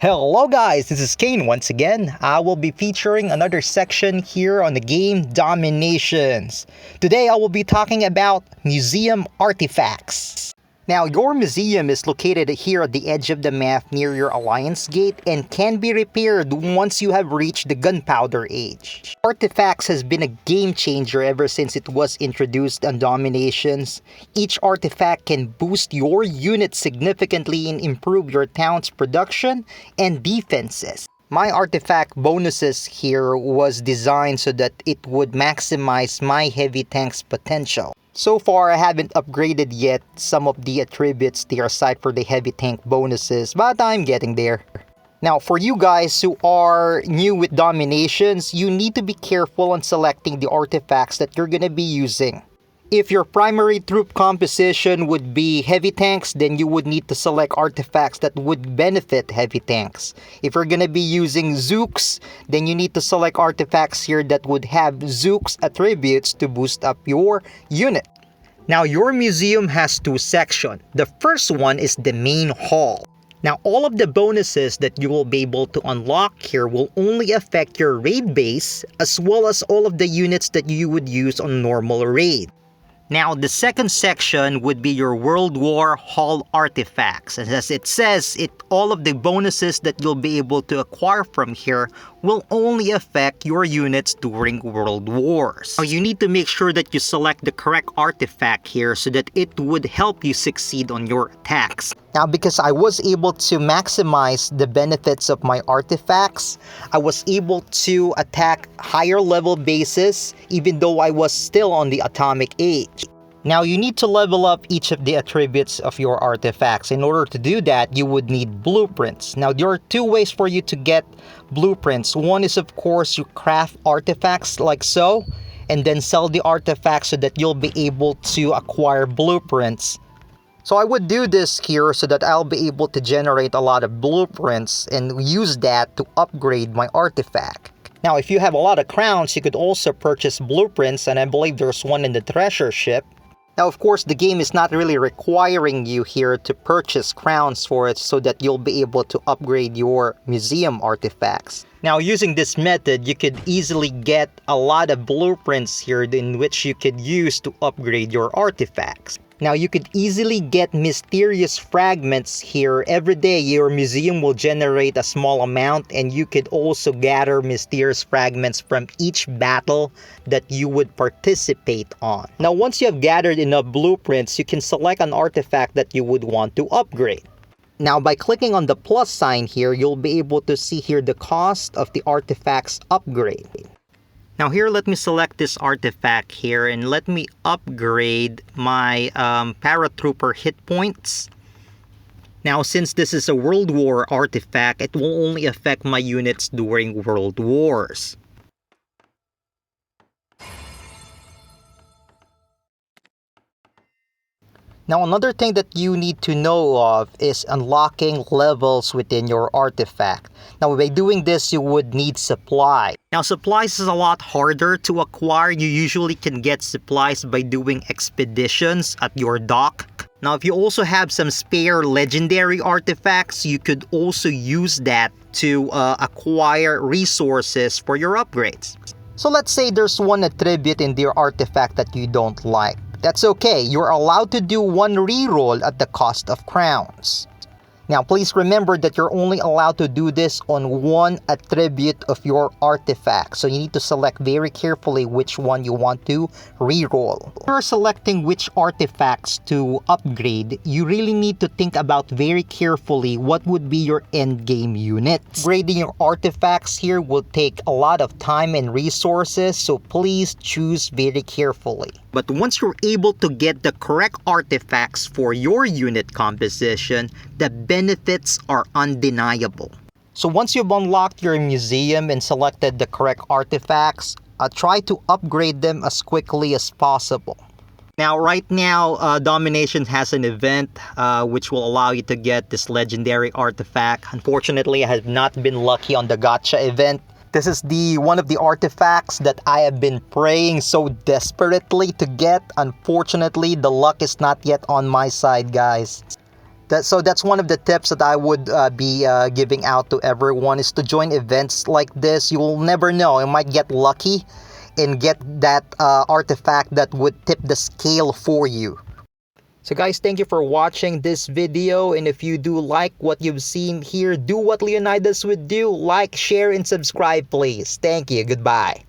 Hello guys, this is Kane once again. I will be featuring another section here on the game Dominations. Today I will be talking about museum artifacts. Now your museum is located here at the edge of the map near your Alliance Gate and can be repaired once you have reached the Gunpowder Age. Artifacts has been a game changer ever since it was introduced on Dominations. Each artifact can boost your unit significantly and improve your town's production and defenses. My artifact bonuses here was designed so that it would maximize my heavy tank's potential. So far, I haven't upgraded yet some of the attributes there aside for the heavy tank bonuses, but I'm getting there. Now, for you guys who are new with Dominations, you need to be careful on selecting the artifacts that you're gonna be using. If your primary troop composition would be heavy tanks, then you would need to select artifacts that would benefit heavy tanks. If you're gonna be using Zooks, then you need to select artifacts here that would have Zooks attributes to boost up your unit. Now your museum has two sections. The first one is the main hall. Now all of the bonuses that you will be able to unlock here will only affect your raid base as well as all of the units that you would use on normal raid. Now, the second section would be your World War Hall artifacts. And as it says, all of the bonuses that you'll be able to acquire from here will only affect your units during World Wars. Now, you need to make sure that you select the correct artifact here so that it would help you succeed on your attacks. Now, because I was able to maximize the benefits of my artifacts, I was able to attack higher level bases even though I was still on the atomic age. Now, you need to level up each of the attributes of your artifacts. In order to do that, you would need blueprints. Now, there are two ways for you to get blueprints. One is, of course, you craft artifacts like so, and then sell the artifacts so that you'll be able to acquire blueprints. So I would do this here so that I'll be able to generate a lot of blueprints and use that to upgrade my artifact. Now, if you have a lot of crowns, you could also purchase blueprints, and I believe there's one in the treasure ship. Now, of course, the game is not really requiring you here to purchase crowns for it so that you'll be able to upgrade your museum artifacts. Now, using this method, you could easily get a lot of blueprints here in which you could use to upgrade your artifacts. Now, you could easily get mysterious fragments here. Every day, your museum will generate a small amount, and you could also gather mysterious fragments from each battle that you would participate on. Now, once you have gathered enough blueprints, you can select an artifact that you would want to upgrade. Now, by clicking on the plus sign here, you'll be able to see here the cost of the artifact's upgrade. Now here, let me select this artifact here and let me upgrade my paratrooper hit points. Now, since this is a World War artifact, it will only affect my units during World Wars. Now, another thing that you need to know of is unlocking levels within your artifact. Now, by doing this, you would need supply. Now, supplies is a lot harder to acquire. You usually can get supplies by doing expeditions at your dock. Now, if you also have some spare legendary artifacts, you could also use that to acquire resources for your upgrades. So let's say there's one attribute in your artifact that you don't like. That's okay, you're allowed to do one reroll at the cost of crowns. Now, please remember that you're only allowed to do this on one attribute of your artifact. So you need to select very carefully which one you want to reroll. If you're selecting which artifacts to upgrade, you really need to think about very carefully what would be your end game unit. Upgrading your artifacts here will take a lot of time and resources, so please choose very carefully. But once you're able to get the correct artifacts for your unit composition, the benefits are undeniable. So once you've unlocked your museum and selected the correct artifacts, try to upgrade them as quickly as possible. Now, right now, Domination has an event which will allow you to get this legendary artifact. Unfortunately, I have not been lucky on the gacha event. This is one of the artifacts that I have been praying so desperately to get. Unfortunately, the luck is not yet on my side, guys. So that's one of the tips that I would be giving out to everyone, is to join events like this. You will never know. You might get lucky and get that artifact that would tip the scale for you. So guys, thank you for watching this video, and if you do like what you've seen here, do what Leonidas would do: like, share, and subscribe please. Thank you. Goodbye.